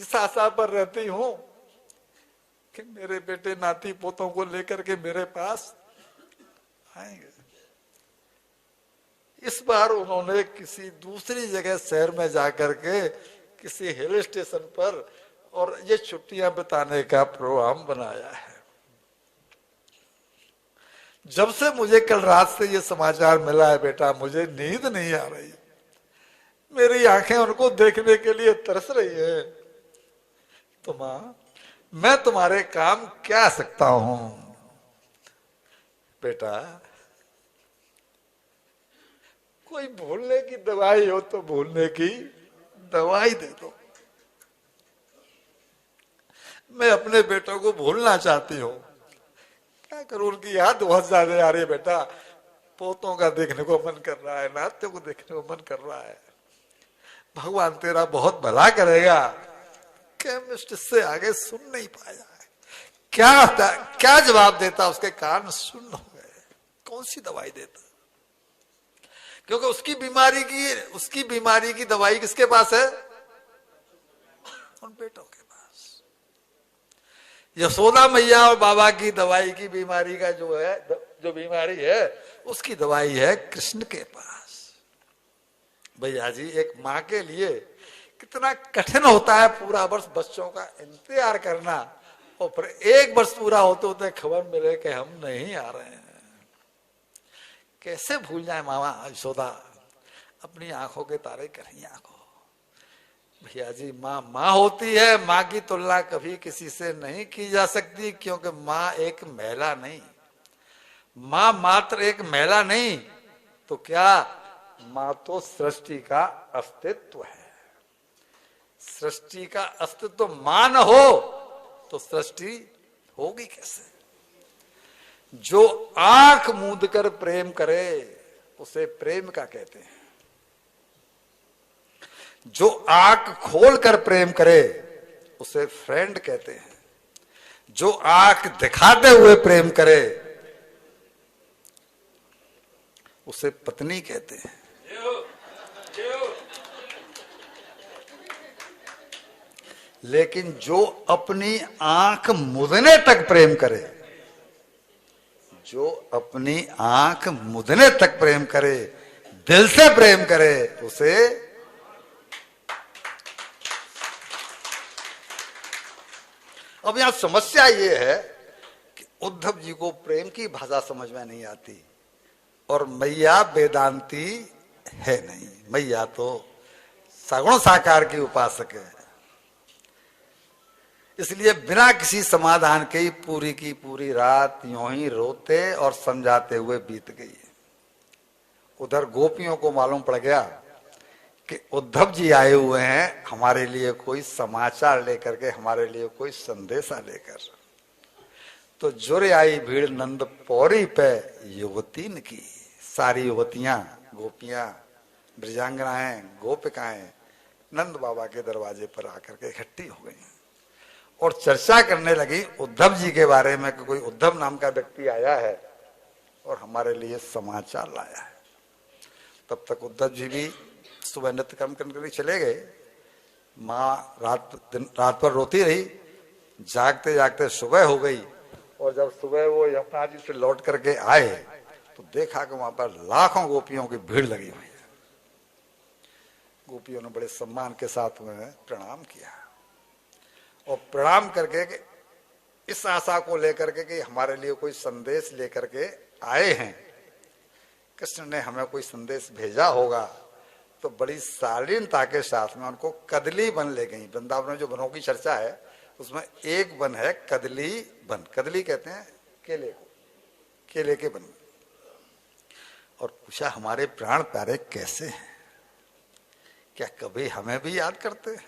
इस आशा पर रहती हूं कि मेरे बेटे नाती पोतों को लेकर के मेरे पास आएंगे। इस बार उन्होंने किसी दूसरी जगह शहर में जाकर के किसी हिल स्टेशन पर और ये छुट्टियां बिताने का प्रोग्राम बनाया है। जब से मुझे कल रात से ये समाचार मिला है बेटा, मुझे नींद नहीं आ रही, मेरी आंखें उनको देखने के लिए तरस रही है। तो मां, मैं तुम्हारे काम क्या आ सकता हूं? बेटा, कोई भूलने की दवाई हो तो भूलने की दवाई दे दो। मैं अपने बेटों को भूलना चाहती हूँ, क्या करूं, उनकी याद बहुत ज्यादा आ रही है बेटा। पोतों का देखने को मन कर रहा है, नातियों को देखने को मन कर रहा है। भगवान तेरा बहुत भला करेगा। केमिस्ट से आगे सुन नहीं पाया है, क्या जवाब देता, उसके कान सुन्न हो गए, कौन सी दवाई देता? क्योंकि उसकी बीमारी की दवाई किसके पास है? उन बेटों के पास। यशोदा मैया और बाबा की दवाई की बीमारी का जो बीमारी है, उसकी दवाई है कृष्ण के पास। भैया जी, एक माँ के लिए कितना कठिन होता है पूरा वर्ष बच्चों का इंतजार करना, और फिर एक वर्ष पूरा होते होते खबर मिले कि हम नहीं आ रहे हैं। कैसे भूल जाए मामा यशोदा, अपनी आंखों के तारे कहीं आंखों। भैया जी, माँ माँ होती है, माँ की तुलना कभी किसी से नहीं की जा सकती, क्योंकि माँ एक महिला नहीं, माँ मात्र एक महिला नहीं तो क्या, माँ तो सृष्टि का अस्तित्व है। सृष्टि का अस्तित्व माँ न हो तो सृष्टि होगी कैसे? जो आंख मूंद कर प्रेम करे उसे प्रेम का कहते हैं, जो आंख खोल कर प्रेम करे उसे फ्रेंड कहते हैं, जो आंख दिखाते हुए प्रेम करे उसे पत्नी कहते हैं। लेकिन जो अपनी आंख मुदने तक प्रेम करे, जो अपनी आंख मुदने तक प्रेम करे, दिल से प्रेम करे, उसे अब यहां समस्या ये है कि उद्धव जी को प्रेम की भाषा समझ में नहीं आती, और मैया वेदांती है नहीं, मैया तो सगुण साकार की उपासक है। इसलिए बिना किसी समाधान के ही पूरी की पूरी रात यूं ही रोते और समझाते हुए बीत गई। उधर गोपियों को मालूम पड़ गया कि उद्धव जी आए हुए हैं हमारे लिए कोई समाचार लेकर के, हमारे लिए कोई संदेशा लेकर। तो जुरे आई भीड़ नंद पौरी पे युवतीन की। सारी युवतियां, गोपियां, ब्रजांगनाएं, गोपिकाएं नंद बाबा के दरवाजे पर आकर के इकट्ठी हो गई और चर्चा करने लगी उद्धव जी के बारे में कि कोई उद्धव नाम का व्यक्ति आया है और हमारे लिए समाचार लाया है। तब तक उद्धव जी भी सुबह नित्य कर्म करने के लिए चले गए। माँ रात पर रोती रही, जागते जागते सुबह हो गई, और जब सुबह वो यमुना जी से लौट करके आए तो देखा कि वहां पर लाखों गोपियों की भीड़ लगी हुई है। गोपियों ने बड़े सम्मान के साथ उन्हें प्रणाम किया, और प्रणाम करके इस आशा को लेकर के कि हमारे लिए कोई संदेश लेकर के आए हैं, कृष्ण ने हमें कोई संदेश भेजा होगा, तो बड़ी शालीनता के साथ में उनको कदली वन ले गई। वृंदावन में जो वनों की चर्चा है उसमें एक वन है कदली वन। कदली कहते हैं केले को, केले के वन। और पूछा हमारे प्राण प्यारे कैसे हैं, क्या कभी हमें भी याद करते हैं?